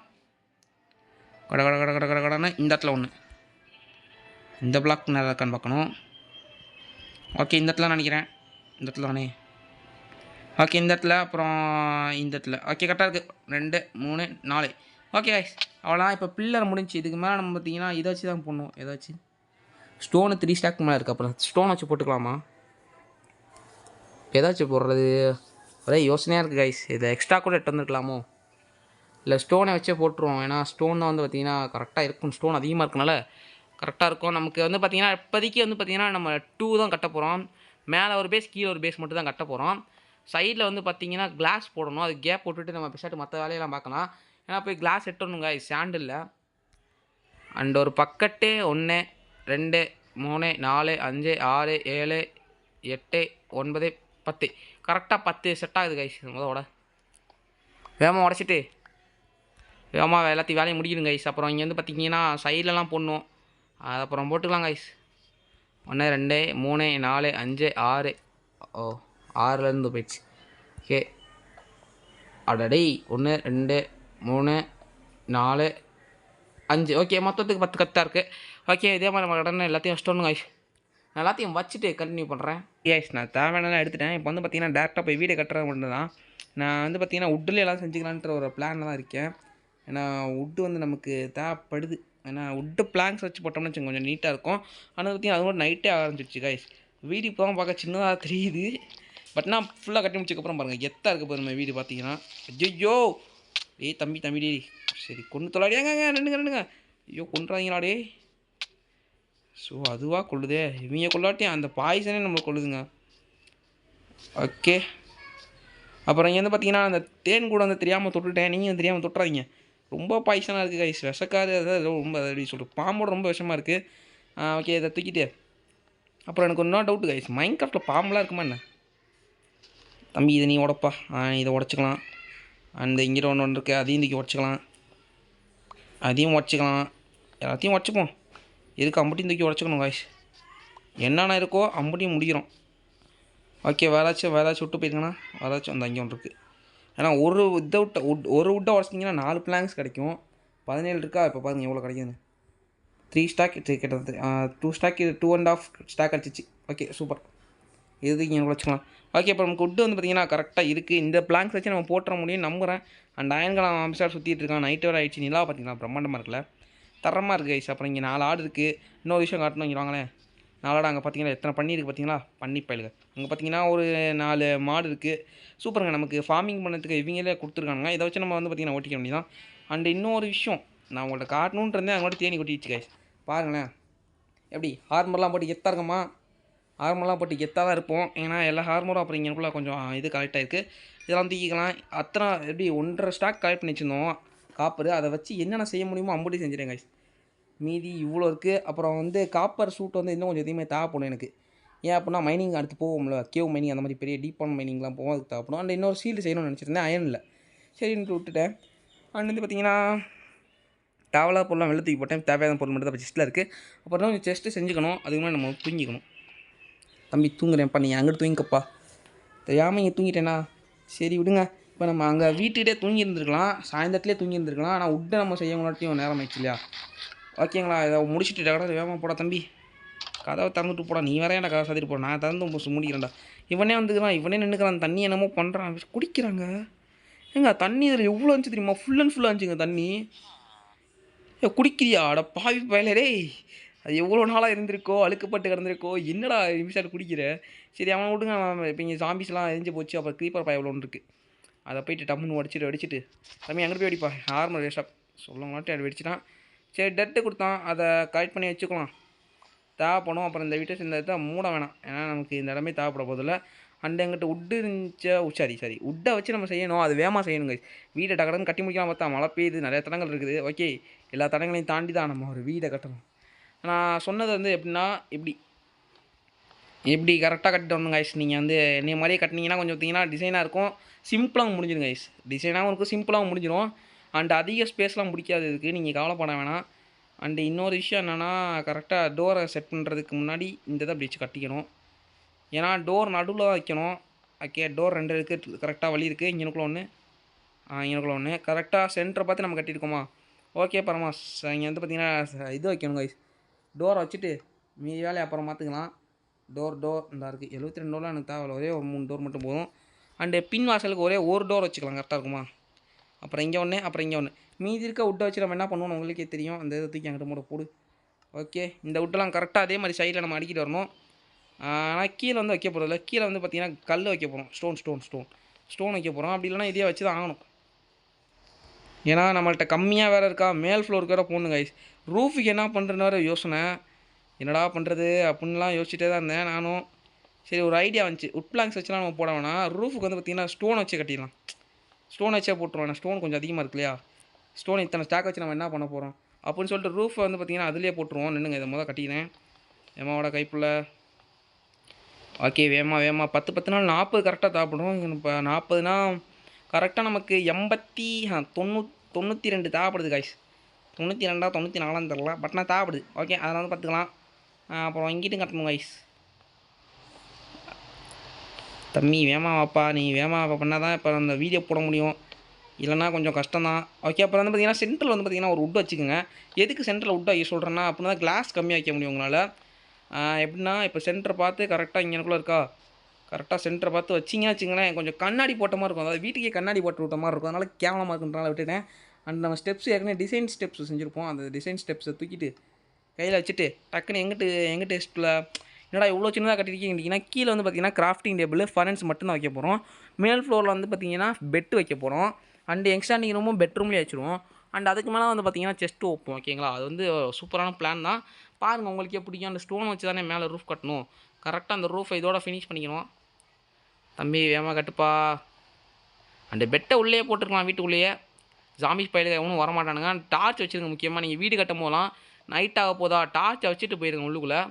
கடன்னு இந்த இடத்துல 1. இந்த பிளாக் நேராக இருக்கான்னு பார்க்கணும். ஓகே, இந்த இடத்துல நினைக்கிறேன். இந்த இடத்துல தானே. ஓகே, இந்த இடத்துல அப்புறம் இந்த இடத்துல. ஓகே, கரெக்டாக இருக்குது. 2 3 4. ஓகே கைஸ், அவ்வளோதான். இப்போ பில்லர் முடிஞ்சு. இதுக்கு மேலே நம்ம பார்த்திங்கன்னா இதை வச்சு தான் போடணும். ஏதாச்சும் ஸ்டோனு 3 ஸ்டாக் மேலே இருக்குது. அப்புறம் ஸ்டோன் வச்சு போட்டுக்கலாமா? ஏதாச்சும் போடுறது ஒரே யோசனையாக இருக்குது கைஸ். இதை எக்ஸ்ட்ரா கூட எடுத்து வந்துருக்கலாமோ? இல்லை ஸ்டோனை வச்சே போட்டுருவோம். ஏன்னா ஸ்டோன் தான் வந்து பார்த்திங்கன்னா கரெக்டாக இருக்கும். ஸ்டோன் அதிகமாக இருக்கனால கரெக்டாக இருக்கும். நமக்கு வந்து பார்த்திங்கன்னா இப்போதைக்கு வந்து பார்த்திங்கன்னா நம்ம 2 தான் கட்ட போகிறோம். மேலே ஒரு பேஸ் கீழே ஒரு பேஸ் மட்டும் தான் கட்ட போகிறோம். சைடில் வந்து பார்த்திங்கன்னா கிளாஸ் போடணும். அது கேப் போட்டுட்டு நம்ம பெருசாட்டு மற்ற வேலையெல்லாம் பார்க்கலாம். ஏன்னா போய் கிளாஸ் எட்டணுங்க சாண்டில். அண்ட் ஒரு பக்கெட்டு 1 2 3 4 5 6 7 8 9 10 கரெக்டாக 10 செட் ஆகுது கைஸ். முதோட வேகமாக உடச்சிட்டு வேகமாக எல்லாத்தையும் வேலையை முடிக்கணும் கைஸ். அப்புறம் இங்கே வந்து பார்த்திங்கன்னா சைட்லலாம் போடணும். அது அப்புறம் போட்டுக்கலாம் கைஸ். 1 2 3 4 5 6 ஓ 6லேருந்து போயிடுச்சு. ஓகே அடடே 1 2 3 4 5 ஓகே மொத்தத்துக்கு 10 கத்தாக இருக்குது. ஓகே இதே மாதிரி நம்ம கடனை எல்லாத்தையும் வச்சிட்டோன்னு கைஸ். நான் எல்லாத்தையும் வச்சுட்டு கண்டினியூ பண்ணுறேன். கைஸ் நான் தேவையானலாம் எடுத்துட்டேன். இப்போ வந்து பார்த்திங்கன்னா டேரெக்டாக போய் வீடை கட்டுறது மட்டும் தான். நான் வந்து பார்த்திங்கன்னா வுட்டில் எல்லாம் செஞ்சுக்கலான்ற ஒரு பிளானில் தான் இருக்கேன். ஏன்னா வுட்டு வந்து நமக்கு தேவைப்படுது. ஏன்னா வுட்டு பிளாங்க்ஸ் வச்சு போட்டோம்னு வச்சுக்கோங்க கொஞ்சம் நீட்டாக இருக்கும். ஆனால் பார்த்திங்கன்னா அது கூட நைட்டே ஆரம்பிச்சிருச்சு கைஸ். வீடு இப்போ தான் பார்க்க சின்னதாக தெரியுது. பட் நான் ஃபுல்லாக கட்டி முடிச்சதுக்கப்புறம் பாருங்கள் எத்தாக இருக்க பாருங்க வீடு பார்த்தீங்கன்னா. ஐயோ ஏய் தம்பி தம்பி டே சரி கொண்டு தொலாடியாங்க நின்றுங்க. ஐயோ கொண்டுறாங்களாடே. ஸோ அதுவாக கொள்ளுதே. இவங்க கொள்ளாட்டி அந்த பாய்சனே நம்மளை கொள்ளுதுங்க. ஓகே அப்புறம் இங்கே வந்து பார்த்தீங்கன்னா அந்த தேன் கூட வந்து தெரியாமல் தொட்டுட்டேன். நீங்கள் தெரியாமல் தொட்டுறாதீங்க. ரொம்ப பாய்சனாக இருக்குது கைஸ். விஷக்காது அதாவது ரொம்ப எப்படி சொல்கிறது பாம்போட ரொம்ப விஷமாக இருக்குது. ஓகே இதை தூக்கிட்டு அப்புறம் எனக்கு ஒன்றும் டவுட்டு கைஸ். மைன்கிராஃப்ட்டில் பாம்பெலாம் இருக்குமா என்ன? தம்பி இதை நீ உடப்பா. இதை உடச்சிக்கலாம். அந்த இங்கிட்ட ஒன்று இருக்குது அதையும் தூக்கி உடச்சிக்கலாம். அதையும் உடச்சிக்கலாம். எல்லாத்தையும் உடச்சிப்போம். எதுக்கு அம்பட்டியும் தூக்கி உடச்சிக்கணும் கைஸ். என்னென்ன இருக்கோ அம்பட்டியும் முடிக்கிறோம். ஓகே வேறாச்சும் விட்டு போயிருக்கேன்னா வேறாச்சும் அந்த அங்கே ஒன்று இருக்குது. ஏன்னா ஒரு வுட்டை உடச்சிட்டிங்கன்னா 4 பிளாங்க்ஸ் கிடைக்கும். 17 இருக்கா. இப்போ பாருங்கள் எவ்வளோ கிடைக்குதுன்னு. 3 ஸ்டாக் கிட்டத்தட்ட 2 ஸ்டாக் 2.5 ஸ்டாக் அடிச்சிச்சு. Okay super. இது இங்கே உழைச்சிக்கலாம். ஓகே இப்போ நமக்கு வுட்டு வந்து பார்த்திங்கன்னா கரெக்டாக இருக்குது. இந்த பிளாங்க்ஸ் வச்சு நம்ம போட்டுற முடியும் நம்புகிறேன். அண்ட் அயன்கலாம் அம்சார் சுற்றிட்டு இருக்கான். நைட்டு வரை ஆகிடுச்சு. நிலா பார்த்திங்கன்னா பிரம்மாண்டமாக இருக்குல்ல தரமாக இருக்குது கைஸ். அப்புறம் இங்கே 4 ஆடு இருக்குது. இன்னொரு விஷயம் காட்டணும் இங்கே வாங்களேன். 4 ஆடு அங்கே பார்த்தீங்கன்னா எத்தனை பண்ணி இருக்குது பார்த்தீங்களா. பண்ணி பயிலுங்க அங்கே பார்த்தீங்கன்னா ஒரு 4 மாடு இருக்குது. சூப்பருங்க. நமக்கு ஃபார்மிங் பண்ணுறதுக்கு இவங்களே கொடுத்துருக்காங்க. இதை வச்சு நம்ம வந்து பார்த்திங்கன்னா ஓட்டிக்க வேண்டியதான். அண்ட் இன்னொரு விஷயம் நான் உங்கள்கிட்ட காட்டணுன்றதே அவங்கள்ட்ட தேனி கொட்டிடுச்சு கைஸ். பாருங்களேன் எப்படி ஹார்மர்லாம் போட்டு எத்தாக இருக்கமா. ஹார்மர்லாம் போட்டு எத்தாக தான் இருப்போம். ஏன்னா எல்லா ஹார்மரும் அப்புறம் இங்கேக்குள்ளே கொஞ்சம் இது கலெக்ட் ஆகிருக்கு. இதெல்லாம் தூக்கிக்கலாம். அத்தனை எப்படி 1.5 ஸ்டாக் கலெக்ட் பண்ணி வச்சுருந்தோம் காப்பர். அதை வச்சு என்னென்ன செய்ய முடியுமோ அம்புட்டி செஞ்சிட்டேன் கைஸ். மீதி இவ்வளோ இருக்குது. அப்புறம் வந்து காப்பர் சூட் வந்து இன்னும் கொஞ்சம் எதுவுமே தேவைப்படும் எனக்கு. ஏன் அப்படின்னா மைனிங் அடுத்து போவோம்ல கேவ் மைனிங் அந்த மாதிரி பெரிய டீப்பான மைனிங்லாம் போவோம். அதுக்கு தேவைப்படும். அண்ட் இன்னொரு ஷீல்டு செய்யணும்னு நினச்சிருந்தேன். அயன் இல்லை சரின்ட்டு விட்டுட்டேன். அண்ட் வந்து பார்த்திங்கன்னா தேவையில்லாத பொருளாக வெளில தூக்கி போட்டேன். தேவையான பொருள் மட்டும் தான் செஸ்ட்டில் இருக்குது. அப்புறம் கொஞ்சம் செஸ்ட்டு செஞ்சுக்கணும். அதுக்கு முன்னாடி நம்ம தூங்கிக்கணும். தம்பி தூங்குறேன்ப்பா நீ அங்கிட்டு தூங்கிக்கப்பா. தெரியாமல் இங்கே தூங்கிட்டேனா சரி விடுங்க. இப்போ நம்ம அங்கே வீட்டுக்கிட்டே தூங்கி இருந்துருக்கலாம். சாயந்தரத்துலேயே தூங்கி இருந்துருக்கலாம். ஆனால் வுட்டை நம்ம செய்யணும்னாட்டியும் நேரம் ஆயிடுச்சு இல்லையா. ஓகேங்களா இதை முடிச்சுட்டு கடை வேகமாக போட தம்பி. கதவை திறந்துட்டு போடா. நீ வேற என்ன கதை சாத்திட்டு போட. நான் திறந்து முடிக்கிறேன்டா. இவனே வந்துக்கிறான். இவனே நின்றுக்கிறான். தண்ணி என்னமோ பண்ணுறான். குடிக்கிறாங்க. ஏங்க தண்ணி இதில் எவ்வளோ இருந்துச்சு தெரியுமா. ஃபுல் அண்ட் ஃபுல்லாக இருந்துச்சுங்க தண்ணி. குடிக்கிறியா அட பாவி பயலரே. அது எவ்வளோ நாளாக இருந்திருக்கோ அழுக்கப்பட்டு கிடந்திருக்கோ. என்னடா நிமிஷம் குடிக்கிற. சரி அவனை விட்டுங்க. இப்போ இங்கே ஜாம்பிஸ்லாம் எரிஞ்சு போச்சு. அப்புறம் க்ரீப்பர் பாய் எவ்வளோ ஒன்று இருக்குது. அதை போய்ட்டு டம்முன்னு வெடிச்சிட்டு தம்பி அங்கே போய் வெடிப்பா. ஆர்மர் வேஸ்ட்டாக சொல்லமாட்டி அது வெடிச்சிட்டான். சரி டெட்டு கொடுத்தான். அதை கலெக்ட் பண்ணி வச்சுக்கலாம். தேவைப்படும். அப்புறம் இந்த வீட்டை இந்த இடத்த மூட வேணாம். ஏன்னா நமக்கு இந்த இடமே தேவைப்பட போதில்லை. அண்ட் எங்கிட்ட வுட்டு இருந்துச்சா சரி வுட்டை வச்சு நம்ம செய்யணும். அது வேகமாக செய்யணுங்க. வீடை டக்கடன்னு கட்டி முடிக்கலாம் பார்த்தா மழை பெய்யுது. நிறைய தடங்கள் இருக்குது. ஓகே எல்லா தடங்களையும் தாண்டி தான் நம்ம ஒரு வீடை கட்டணும். நான் சொன்னது வந்து எப்படின்னா எப்படி கரெக்டாக கட்டிட்டு வரணும் கைஸ். நீங்கள் வந்து என்னைய மாதிரியே கட்டினீங்கன்னா கொஞ்சம் பார்த்திங்கன்னா டிசைனாக இருக்கும். சிம்பிளாகவும் முடிஞ்சிடும் கைஸ். டிசைனாகவும் இருக்கும் சிம்பிளாகவும் முடிஞ்சிடும். அண்ட் அதிக ஸ்பேஸ்லாம் முடிக்காது இதுக்கு. நீங்கள் கவலைப்பட வேணாம். அண்டு இன்னொரு விஷயம் என்னென்னா கரெக்டாக டோரை செட் பண்ணுறதுக்கு முன்னாடி இந்த இதை அப்படி வச்சு கட்டிக்கணும். ஏன்னா டோர் நடுவில் தான் வைக்கணும். ஓகே டோர் 2 இருக்குது. கரெக்டாக வழி இருக்குது. இங்கனுக்குள்ள ஒன்று கரெக்டாக சென்டரை பார்த்து நம்ம கட்டியிருக்கோமா. ஓகே பரமா. இங்கே வந்து பார்த்திங்கன்னா இது வைக்கணும் கைஸ். டோரை வச்சுட்டு மீதி வேலையை அப்புறம் பார்த்துக்கலாம். டோர் இந்த இருக்குது 72 டோர்லாம் எனக்கு தேவை. ஒரே ஒரு 3 டோர் மட்டும் போதும். அண்டு பின் வாசலுக்கு ஒரே ஒரு டோர் வச்சுக்கலாம். கரெக்டாக இருக்குமா. அப்புறம் இங்கே ஒன்று அப்புறம் இங்கே ஒன்று. மீதி இருக்க வுட்டை வச்சு நம்ம என்ன பண்ணுவோம்னு உங்களுக்கே தெரியும். அந்த இதை தூக்கி அங்கிட்ட மூட போடு. ஓகே இந்த வுட்டெல்லாம் கரெக்டாக அதே மாதிரி சைடில் நம்ம அடிக்கிட்டு வரணும். ஆனால் கீழே வந்து வைக்க போகிறதில்ல. கீழே வந்து பார்த்திங்கன்னா கல் வைக்க போகிறோம். ஸ்டோன் வைக்க போகிறோம். அப்படி இல்லைனா இதே வச்சு தான் ஆகணும். ஏன்னா நம்மள்ட்ட கம்மியாக வேறு இருக்கா, மேல் ஃப்ளோருக்கு வேறு போடணும் கைஸ். ரூஃபுக்கு என்ன பண்ணுறேன்னு வேறு யோசனை, என்னடா பண்ணுறது அப்படின்லாம் யோசிச்சுட்டே தான் இருந்தேன் நானும். சரி ஒரு ஐடியா வந்துச்சு, உட் பிளாங்க்ஸ் வச்சுலாம் நம்ம போட வேணாம், ரூஃபுக்கு வந்து பார்த்திங்கன்னா ஸ்டோன் வச்சு கட்டிடலாம். ஸ்டோன் வச்சே போட்டுருவோம், ஸ்டோன் கொஞ்சம் அதிகமாக இருக்கு இல்லையா, ஸ்டோன் இத்தனை ஸ்டாக் வச்சு நம்ம என்ன பண்ண போகிறோம் அப்படின்னு சொல்லிட்டு ரூஃபை வந்து பார்த்திங்கன்னா அதிலே போட்டுருவோம். நின்றுங்க, இதை முதல் கட்டிக்கிறேன் ஏமாவோட கைப்புள்ள. ஓகே வேமா 10 நாள் 40 கரெக்டாக தேவைப்படும். இப்போ 40னா கரெக்டாக நமக்கு 92 தேவைப்படுது காய்ஸ். 92 94 தெரில, பட் நான் தேவைப்படுது. ஓகே அதில் வந்து பார்த்துக்கலாம். அப்புறம் இங்கிட்டும் கட்டணும் காய்ஸ். தம்பி வேமா வாப்பா, நீ வேமா வாப்பா பண்ணால் தான் இப்போ அந்த வீடியோ போட முடியும், இல்லைனா கொஞ்சம் கஷ்டம் தான். ஓகே அப்புறம் வந்து பார்த்திங்கன்னா சென்டரில் வந்து பார்த்திங்கன்னா ஒரு உட் வச்சுக்கோங்க. எதுக்கு சென்டரில் உட் வைக்க சொல்கிறேன்னா, அப்படின்னா தான் கிளாஸ் கம்மியாக வைக்க முடியும் உங்களால். எப்படின்னா இப்போ சென்டரை பார்த்து கரெக்டாக இங்கேக்குள்ளே இருக்கா, கரெக்டாக சென்டரை பார்த்து வச்சிங்கன்னா வச்சுங்களேன், கொஞ்சம் கண்ணாடி போட்ட மாதிரி இருக்கும். அதாவது வீட்டுக்கே கண்ணாடி போட்டு விட்ட மாதிரி இருக்கும். அதனால் கேவலமாக இருக்குன்றனால விட்டுட்டேன். அண்ட் நம்ம ஸ்டெப்ஸ் ஏற்கனவே டிசைன் ஸ்டெப்ஸ் செஞ்சுருப்போம். அந்த டிசைன் ஸ்டெப்ஸை தூக்கிட்டு கையில் வச்சுட்டு டக்குன்னு எங்கிட்ட டெஸ்ட்டில் என்னடா இவ்வளோ சின்னதாக கட்டிருக்கீங்கன்னா, கீழே வந்து பார்த்திங்கன்னா கிராஃப்டிங் டேபிள் ஃபர்னன்ஸ் மட்டும் தான் வைக்க போகிறோம். மேல் ஃப்ளோரில் வந்து பார்த்திங்கன்னா பெட்டு வைக்க போகிறோம். அண்டு எக்ஸ்டாண்டிங் ரூமும் பெட்ரூம்லேயே வச்சுருவோம். அண்ட் அதுக்கு மேலே வந்து பார்த்திங்கன்னா செஸ்ட்டு வைப்போம். ஓகேங்களா, அது வந்து சூப்பரான பிளான் தான். பாருங்கள் உங்களுக்கே பிடிக்கும். அந்த ஸ்டோன் வச்சு தானே மேலே ரூஃப் கட்டணும். கரெக்டாக அந்த ரூஃபை இதோட ஃபினிஷ் பண்ணிக்கணும். தம்பி வேமா கட்டுப்பா. அந்த பெட்டை உள்ளே போட்டுருக்கலாம், வீட்டுக்குள்ளேயே. ஜாம்பிஸ் பயிலுக்கு எவனும் வரமாட்டானுங்க. டார்ச் வச்சுருங்க முக்கியமாக. நீங்கள் வீடு கட்டும் போதெல்லாம் நைட் ஆக போதா டார்ச்சை வச்சுட்டு போயிருங்க உள்ளுக்குள்ளே.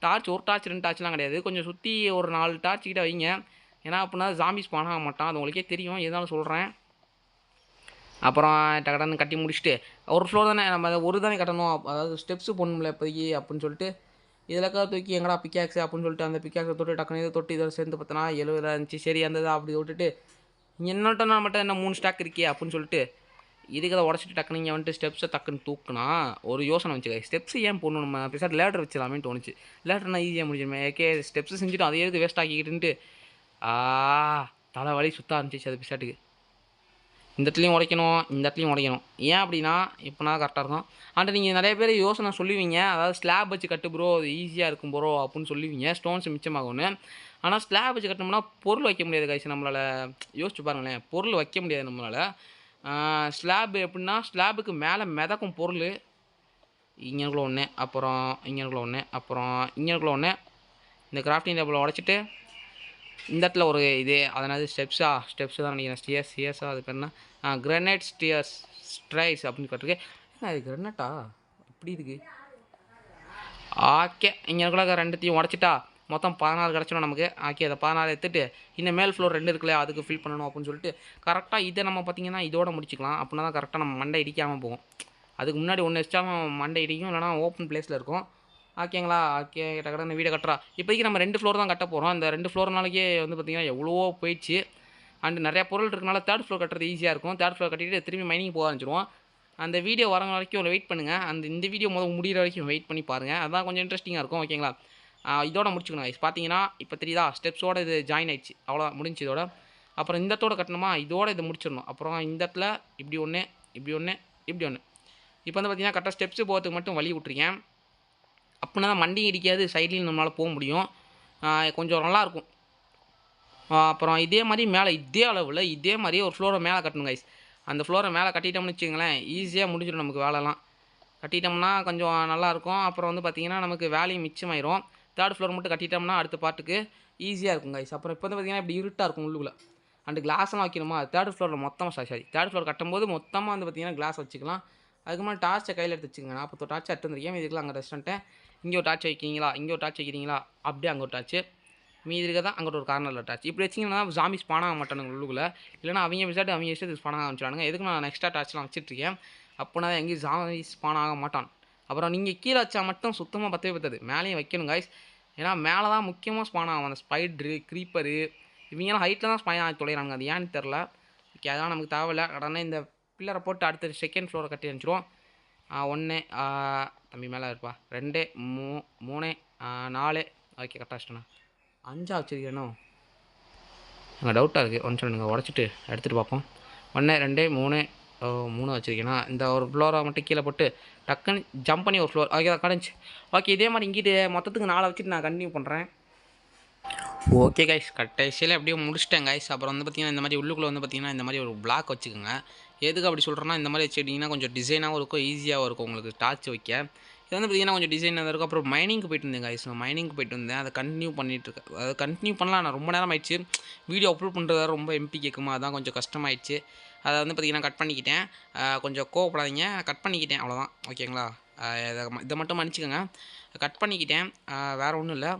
டார்ச் ஒரு டார்ச் 2 டார்ச்லாம் கிடையாது, கொஞ்சம் சுற்றி ஒரு 4 டார்ச் கிட்ட வைங்க. ஏன்னா அப்படின்னா ஜாம்பிஸ் பானாக மாட்டான், அது உங்களுக்கே தெரியும், இருந்தாலும் சொல்கிறேன். அப்புறம் டக்கடன்னு கட்டி முடிச்சுட்டு ஒரு ஃப்ளோர் தானே நம்ம அதை ஒரு தானே கட்டணும், அதாவது ஸ்டெப்ஸு போடணும்ல இப்போதைக்கு அப்படின்னு சொல்லிட்டு இதிலக்கா தூக்கி எங்கடா பிக்காக்ஸு அப்படின்னு சொல்லிட்டு அந்த பிக்காக்ஸை தொட்டு டக்குனு இதை தொட்டு இதில் சேர்ந்து பார்த்தோன்னா 70 இருந்துச்சு. சரி அந்த இதை அப்படி விட்டுட்டு என்னட்டனா மட்டும் என்ன 3 ஸ்டாக் இருக்கே அப்படின்னு சொல்லிட்டு இதுக்கு அதை உடச்சிட்டு டக்குனு இங்கே வந்துட்டு ஸ்டெப்ஸை டக்குன்னு தூக்குனா ஒரு யோசனை வச்சுக்க, ஸ்டெப்ஸ் ஏன் போடணும், நம்ம பேசாட்டு லேடர் வச்சிடலாமே தோணுச்சு. லேடர்னா ஈஸியாக முடிஞ்சிருமே. ஓகே ஸ்டெப்ஸு செஞ்சுட்டு அதை எடுத்து வேஸ்ட் ஆக்கிக்கிட்டுன்ட்டு தலை வலி சுற்ற ஆரம்பிச்சிச்சு அது பிசாட்டுக்கு. இந்த இடத்துலையும் உடைக்கணும், இந்த இடத்துலையும் உடைக்கணும். ஏன் அப்படின்னா இப்போனா கரெக்டாக இருக்கும். அண்ட் நீங்கள் நிறைய பேர் யோசனை சொல்லுவீங்க, அதாவது ஸ்லாப் வச்சு கட்டு ப்ரோ அது ஈஸியாக இருக்கும் ப்ரோ அப்படின்னு சொல்லுவீங்க, ஸ்டோன்ஸ் மிச்சமாகும்னு. ஆனால் ஸ்லாப் வச்சு கட்டினோம்னா பொருள் வைக்க முடியாது கைஸ். நம்மளால் யோசிச்சு பாருங்களேன், பொருள் வைக்க முடியாது நம்மளால். ஸ்லாப் எப்படின்னா ஸ்லாபுக்கு மேலே மிதக்கும் பொருள். இங்கேக்குள்ள ஒன்று, அப்புறம் இங்கேக்குள்ள ஒன்று, அப்புறம் இங்கேக்குள்ள ஒன்று. இந்த கிராஃப்டிங் டேபிளை உடச்சிட்டு இந்த இடத்துல ஒரு இது அதனால ஸ்டெப்ஸு தான் நினைக்கிறேன். ஸ்டியர்ஸா அதுக்கு என்ன கிரனேட் ஸ்ட்ரைஸ் அப்படின்னு கட்டிருக்கு. அது கிரனேட்டா அப்படி இருக்குது. ஓகே இங்கேக்குள்ள 2த்தையும் உடச்சிட்டா மொத்தம் 16 கிடச்சிடும் நமக்கு. ஓகே அதை 16 எடுத்துகிட்டு இந்த மேல் ஃப்ளோர் 2 இருக்குல்லையா அதுக்கு ஃபில் பண்ணணும் அப்படின்னு சொல்லிட்டு கரெக்டாக இதை நம்ம பார்த்திங்கன்னா இதோட முடிச்சிக்கலாம். அப்படின்னா தான் கரெக்டாக நம்ம மண்டை இடிக்காமல் போகும். அதுக்கு முன்னாடி ஒன்று வச்சாலும் மண்டை இடிக்கும், இல்லைனா ஓப்பன் பிளேஸில் இருக்கும். ஓகேங்களா, ஓகே கடை வீடை கட்டுறா. இப்போதைக்கு நம்ம 2 ஃப்ளோர் தான் கட்ட போகிறோம். அந்த 2 ஃப்ளோர்னாலேயே வந்து பார்த்திங்கன்னா எவ்வளவோ போயிடுச்சு. அண்டு நிறையா பொருள் இருக்கனால 3rd ஃப்ளோர் கட்டுறது ஈஸியாக இருக்கும். 3rd ஃப்ளோர் கட்டிட்டு திரும்பி மைனிங் போக ஆரம்பிச்சிடுவோம். அந்த வீடியோ வர வரைக்கும் வெயிட் பண்ணுங்கள். இந்த வீடியோ முடிகிற வரைக்கும் வெயிட் பண்ணி பாருங்கள், அதான் கொஞ்சம் இன்ட்ரெஸ்டிங்காக இருக்கும். ஓகேங்களா, இதோட முடிச்சுக்கணும் கைஸ். பார்த்தீங்கன்னா இப்போ தெரியுதா ஸ்டெப்ஸோடு இது ஜாயின் ஆயிடுச்சு, அவ்வளோ முடிஞ்சு இதோட. அப்புறம் இந்த இடத்தோட கட்டணுமா, இதோட இதை முடிச்சிடணும். அப்புறம் இந்த இடத்துல இப்படி ஒன்று, இப்படி ஒன்று, இப்படி ஒன்று. இப்போ வந்து பார்த்திங்கன்னா கரெக்டாக ஸ்டெப்ஸு போகிறதுக்கு மட்டும் வழி விட்ருக்கேன். அப்படின்னா தான் மண்டி இடிக்காது, சைட்லேயும் நம்மளால் போக முடியும், கொஞ்சம் நல்லாயிருக்கும். அப்புறம் இதே மாதிரி மேலே இதே அளவில் இதே மாதிரி ஒரு ஃப்ளோரை மேலே கட்டணும் கைஸ். அந்த ஃப்ளோரை மேலே கட்டிட்டோம்னு வச்சுங்களேன், ஈஸியாக முடிஞ்சிடும் நமக்கு வேலைலாம். கட்டிட்டோம்னா கொஞ்சம் நல்லாயிருக்கும். அப்புறம் வந்து பார்த்திங்கன்னா நமக்கு வேலையும் மிச்சமாயிரும். 3rd ஃப்ளோர் மட்டும் கட்டிட்டோம்னா அடுத்த பாட்டுக்கு ஈஸியாக இருக்கும் கைஸ். அப்புறம் இப்போ வந்து பார்த்திங்கன்னா இப்படி இருட்டாக இருக்கும் உள்ளுக்குள்ளே. அண்டு கிளாஸ்லாம் வைக்கணுமா 3rd ஃப்ளோரில் மொத்தமாக சாரி 3rd ஃப்ளோர் கட்டும்போது மொத்தமாக வந்து பார்த்திங்கன்னா கிளாஸ் வச்சுக்கலாம். அதுக்கு முன்னாடி டார்ச்சை கையில் எடுத்து வச்சுக்கோங்க. 41 டார்ச் எடுத்து வந்துருக்கேன். இதுக்குலாம் அங்கே ரெஸ்டாரண்ட்டை இங்கே ஒரு டார்ச் வைக்கிங்களா, இங்கே ஒரு டார்ச் வைக்கிறீங்களா, அப்படியே அங்கே ஒரு டார்ச்சு, மீதி இருக்க தான் அங்கே ஒரு கார்னரில் டார்ச். இப்படி வச்சிங்கன்னா ஜாம்பிஸ் ஸ்பான் ஆக மாட்டானுங்க உள்ளுக்குள்ளே. இல்லைனா அவங்க விசாட்டு அவங்க இஷ்டத்துக்கு ஸ்பான் ஆக ஆரம்பிச்சிடானுங்க. எதுக்கு நான் எக்ஸ்ட்ரா டார்ச்லாம் வச்சுட்ருக்கேன், அப்போனா தான் எங்கேயும் ஜாம்பிஸ் ஸ்பான் ஆக மாட்டான். அப்புறம் நீங்கள் கீழே வச்சா மட்டும் சுத்தமாக பற்றவே பற்றாது, மேலேயும் வைக்கணும் கைஸ். ஏன்னா மேலே தான் முக்கியமாக ஸ்பான் ஆகும். அந்த ஸ்பைட்ரு க்ரீப்பரு இவங்கெல்லாம் ஹைட்டில் தான் ஸ்பான் ஆகி தொலைகிறாங்க, அது ஏன்னு தெரில. ஓகே அதெல்லாம் நமக்கு தேவையில்லை. உடனே இந்த பில்லரை போட்டு அடுத்த 2nd ஃப்ளோரை கட்டி அனுப்பிச்சிடுவோம். 1 தம்பி மேலே இருப்பா, 2 3 4. ஓகே கரெக்டாக வச்சிட்டேண்ணா. 5 வச்சுருக்கேனோ அங்கே டவுட்டாக இருக்குது. ஒன்று சொல்லுங்கள் உடச்சிட்டு எடுத்துகிட்டு பார்ப்போம். 1 2 3 3 வச்சுருக்கேன்னா இந்த ஒரு ஃப்ளோரை மட்டும் கீழே போட்டு டக்குன்னு ஜம்ப் பண்ணி ஒரு ஃப்ளோர். ஓகே கடைஞ்சி. ஓகே இதே மாதிரி இங்கிட்டு மொத்தத்துக்கு 4 வச்சுட்டு நான் கண்டினியூ பண்ணுறேன். ஓகே கைஸ் கடைசியில் எப்படியும் முடிச்சிட்டேன் கைஸ். அப்புறம் வந்து பார்த்திங்கன்னா இந்த மாதிரி உள்ளுக்குள்ளே வந்து பார்த்திங்கன்னா இந்த மாதிரி ஒரு பிளாக் வச்சுக்கோங்க. எதுக்கு அப்படி சொல்கிறேன்னா இந்த மாதிரி வச்சுக்கிட்டிங்கன்னா கொஞ்சம் டிசைனாகவும் இருக்கும், ஈஸியாகவும் இருக்கும் உங்களுக்கு டார்ச் வைக்க. இது வந்து பார்த்திங்கன்னா கொஞ்சம் டிசைனாக இருக்கும். அப்புறம் மைனிங்க்கு போயிட்டு இருந்தேன் கைஸ், மைனிங்க்கு போயிட்டு வந்தேன். அதை கண்டினியூ பண்ணிகிட்ருக்கேன். அதை கண்டினியூ பண்ணலாம், நான் ரொம்ப நேரம் ஆயிடுச்சு. வீடியோ அப்லோட் பண்ணுறது ரொம்ப எம்பி கேட்குமா, அதான் கொஞ்சம் கஷ்டமாயிடுச்சு. அதை வந்து பார்த்திங்கன்னா கட் பண்ணிக்கிட்டேன். கொஞ்சம் கோவப்படாதீங்க, கட் பண்ணிக்கிட்டேன் அவ்வளோதான், ஓகேங்களா? இதை மட்டும் மன்னிச்சுக்கோங்க, கட் பண்ணிக்கிட்டேன். வேறு ஒன்றும் இல்லை.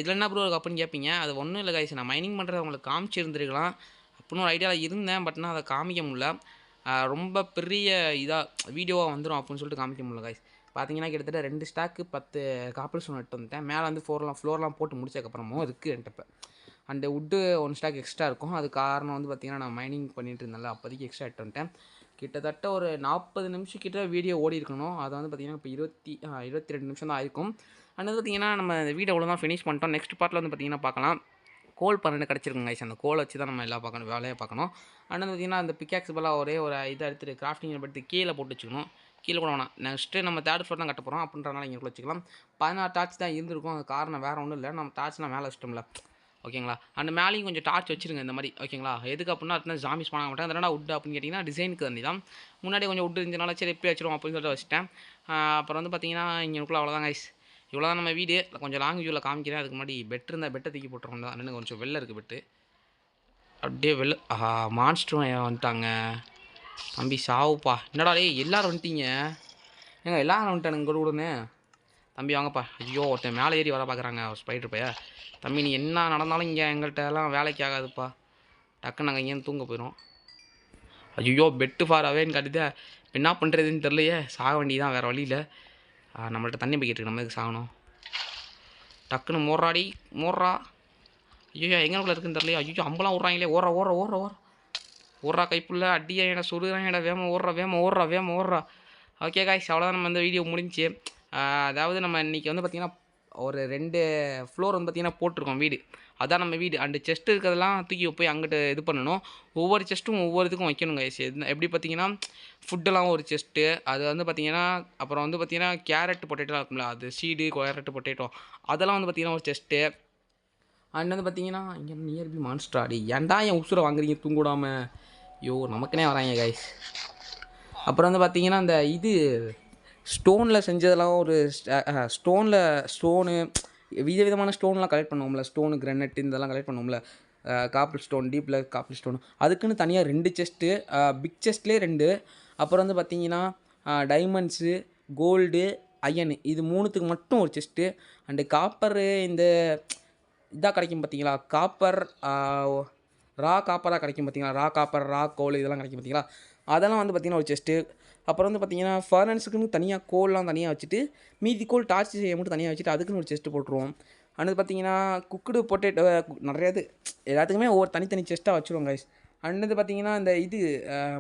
இதில் என்ன ப்ரோ அப்படின்னு கேட்பீங்க. அது ஒன்றும் இல்லை கைஸ், நான் மைனிங் பண்ணுறதை உங்களுக்கு காமிச்சிருந்துருக்கலாம் அப்படின்னு ஒரு ஐடியாவில் இருந்தேன். பட் நான் அதை காமிக்க முடியல. ரொம்ப பெரிய இதாக வீடியோவாக வந்துடும் அப்படின்னு சொல்லிட்டு காமிக்க முடியல கைஸ். பார்த்தீங்கன்னா கிட்டத்தட்ட 2 ஸ்டாக்கு 10 காப்பர் ஸ்டோன் எடுத்து வந்துட்டேன். மேலே வந்து ஃப்ளோர்லாம் போட்டு முடிச்சதுக்கப்புறமும் இருக்குது என்கிட்ட இப்போ. அண்டு வுட்டு 1 ஸ்டாக் எக்ஸ்ட்ரா இருக்கும். அது காரணம் வந்து பார்த்திங்கன்னா நான் மைனிங் பண்ணிட்டு இருந்தேன்ல, அப்போதைக்கு எக்ஸ்ட்ரா எடுத்து வந்துட்டேன். கிட்டத்தட்ட ஒரு 40 நிமிஷம் கிட்ட வீடியோ ஓடி இருக்கணும். அதை வந்து பார்த்திங்கன்னா இப்போ 22 நிமிஷம் தான் ஆயிருக்கும். அண்ட் வந்து பார்த்திங்கன்னா நம்ம இந்த வீடியோ அவ்வளோ தான் ஃபினிஷ் பண்ணிட்டோம். நெக்ஸ்ட் பார்ட்டில் வந்து பார்த்திங்கன்னா பார்க்கலாம். கோல் 12 கிடச்சிருக்குங்க கைஸ். அந்த கோலை வச்சு தான் நம்ம எல்லாம் வேலையை பார்க்கணும். அண்ட் வந்து பார்த்திங்கன்னா அந்த பிக்காக்ஸ் பதிலாக ஒரே ஒரு இதை எடுத்துகிட்டு கிராஃப்டிங் எடுத்து கீழே போட்டு வச்சுக்கணும். கீழே கூட வேணாம், நெக்ஸ்ட்டு நம்ம 3rd ஃப்ளோர் தான் கட்ட போகிறோம் அப்படின்றனால இங்கே வச்சுக்கலாம். 16 டார்ச் தான் இருந்திருக்கும். அது காரணம் வேறு ஒன்றும் இல்லை, நம்ம டார்ச்லாம் மேலே வச்சிட்டோம்ல, ஓகேங்களா? அண்ட் மேலேயும் கொஞ்சம் டார்ச் வச்சுருங்க இந்த மாதிரி, ஓகேங்களா? எதுக்கு அப்படின்னா அடுத்த ஜாமிஸ் பண்ண மாட்டேன். அதனால் உட் அப்படின்னு கேட்டிங்கன்னா டிசைனுக்கு தண்ணி தான். முன்னாடி கொஞ்சம் உட் இருந்தனால சரி எப்படி வச்சிடும் அப்படின்னு சொல்லிட்டு வச்சுட்டேன். அப்புறம் வந்து பார்த்திங்கன்னா இங்கேக்குள்ளே அவ்வளோதான் கைஸ். இவ்வளோ தான் நம்ம வீடு. கொஞ்சம் லாங் வியூவில் காமிக்கிறேன். அதுக்கு முன்னாடி பெட் இருந்தால் பெட்டை தூக்கி போட்டுருவோம் தான். அண்ணனுக்கு கொஞ்சம் வெளில இருக்குது பெட்டு, அப்படியே வெளில. மான்ஸ்டரும் வந்துட்டாங்க. தம்பி சாவுப்பா, என்னடா டே எல்லோரும் வந்துட்டீங்க, ஏங்க எல்லோரும் வந்துட்டானுங்க கூட கூடனே. தம்பி வாங்கப்பா. ஐயோ ஒருத்தன் மேலே ஏறி வர பார்க்குறாங்க ஸ்பைடர் பைய. தம்பி நீ என்ன நடந்தாலும் இங்கே எங்கள்கிட்ட எல்லாம் வேலைக்கு ஆகாதுப்பா, டக்குன்னு நாங்கள் இங்கேருந்து தூங்க போயிடும். ஐயோ பெட்டு ஃபார் அவேன்னு காட்டுதே, என்ன பண்ணுறதுன்னு தெரியலையே. சாக வேண்டியதான், வேறு வழியில். நம்மள்ட்ட தண்ணி பைக்கிட்டு இருக்கு, நம்ம எதுக்கு சாகணும்? டக்குன்னு மோர்றா. ஐயோ எங்கேக்குள்ளே இருக்குன்னு தெரியலையா. ஐயோ அம்பலாம் விட்றாங்களே. ஓடுறா கைப்புள்ள, அடியா என்ன சுடுறாங்கடா, வேம ஓடுறா. ஓகே காய்ஸ், அவ்வளோதான் நம்ம இந்த வீடியோ முடிஞ்சு. அதாவது நம்ம இன்றைக்கி வந்து பார்த்திங்கன்னா ஒரு 2 ஃப்ளோர் வந்து பார்த்திங்கன்னா போட்டிருக்கோம் வீடு. அதான் நம்ம வீடு. அண்டு செஸ்ட்டு இருக்கிறதெல்லாம் தூக்கி போய் அங்கிட்டு இது பண்ணணும். ஒவ்வொரு செஸ்ட்டும் ஒவ்வொரு இதுக்கும் வைக்கணும் கைஸ். எப்படி பார்த்திங்கன்னா ஃபுட்டெல்லாம் ஒரு செஸ்ட்டு, அது வந்து பார்த்திங்கன்னா அப்புறம் வந்து பார்த்திங்கன்னா கேரட் பொட்டேட்டோலாம் இருக்கும்ல, அது சீடு கேரட் பொட்டேட்டோ அதெல்லாம் வந்து பார்த்திங்கன்னா ஒரு செஸ்ட்டு. அண்ட் வந்து பார்த்திங்கன்னா இங்கே நியர்பி மான்ஸ்டர் ஆடி ஏன்டா என் உசுரை வாங்குறீங்க தூங்கூடாமல். ஐயோ நமக்குனே வராங்க கைஸ். அப்புறம் வந்து பார்த்திங்கன்னா அந்த இது ஸ்டோனில் செஞ்சதெல்லாம் ஒரு ஸ்டோனு விதவிதமான ஸ்டோன்லாம் கலெக்ட் பண்ணுவோம்ல, ஸ்டோனு கிரானைட் இதெல்லாம் கலெக்ட் பண்ணுவோம்ல, காப்பிள் ஸ்டோன், டீப்பில் காப்பிள் ஸ்டோன், அதுக்குன்னு தனியாக 2 செஸ்ட்டு, பிக் செஸ்ட்லேயே 2. அப்புறம் வந்து பார்த்திங்கன்னா டைமண்ட்ஸு, கோல்டு, அயனு, இது 3த்துக்கு மட்டும் ஒரு செஸ்ட்டு. அண்டு காப்பரு இந்த இதாக கிடைக்கும் பார்த்தீங்களா, காப்பர் காப்பராக கிடைக்கும் பார்த்தீங்களா, காப்பர் கோல் இதெல்லாம் கிடைக்கும் பார்த்தீங்களா, அதெல்லாம் வந்து பார்த்திங்கன்னா ஒரு செஸ்ட்டு. அப்புறம் வந்து பார்த்திங்கன்னா ஃபர்னன்ஸுக்குன்னு தனியாக கோல்லாம் தனியாக வச்சுட்டு மீதி கோல் டார்ச் செய்ய மட்டும் தனியாக வச்சுட்டு அதுக்குன்னு ஒரு செஸ்ட்டு போட்டுருவோம். அண்டு பார்த்திங்கன்னா குக்குடு பொட்டேட்டோ நிறைய இது எல்லாத்துக்குமே ஒவ்வொரு தனித்தனி செஸ்ட்டாக வச்சுருவோம் கைஸ். அண்டு பார்த்திங்கன்னா இந்த இது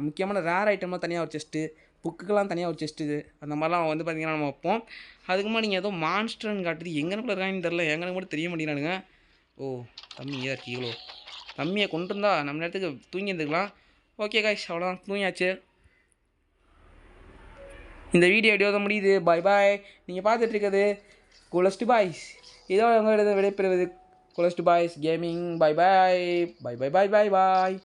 முக்கியமான ரேர் ஐட்டம்லாம் தனியாக ஒரு செஸ்ட்டு, புக்குக்கெல்லாம் தனியாக ஒரு செஸ்ட்டு, அந்த மாதிரிலாம் வந்து பார்த்திங்கன்னா நம்ம வைப்போம். அதுக்கு முன்னாடி நீங்கள் ஏதோ மான்ஸ்டர்னு காட்டுது, எங்கனுக்குள்ள இருக்காங்கன்னு தெரில, எங்களுக்கு மட்டும் தெரிய மாட்டேங்கிறானுங்க. ஓ தம்பி ஏதா இருக்கீங்களோ, தம்பியை கொண்டு இருந்தா நம்ம நேரத்துக்கு தூங்கி இருந்துக்கலாம். ஓகே கைஸ், அவ்வளோதான், தூங்கியாச்சு. இந்த வீடியோ தான் முடியுது. பாய். நீங்கள் பார்த்துட்டு இருக்கிறது கூலஸ்ட் பாய்ஸ். இதோ உங்களிடம் விடைபெறுவது கூலஸ்ட் பாய்ஸ் கேமிங். பாய்.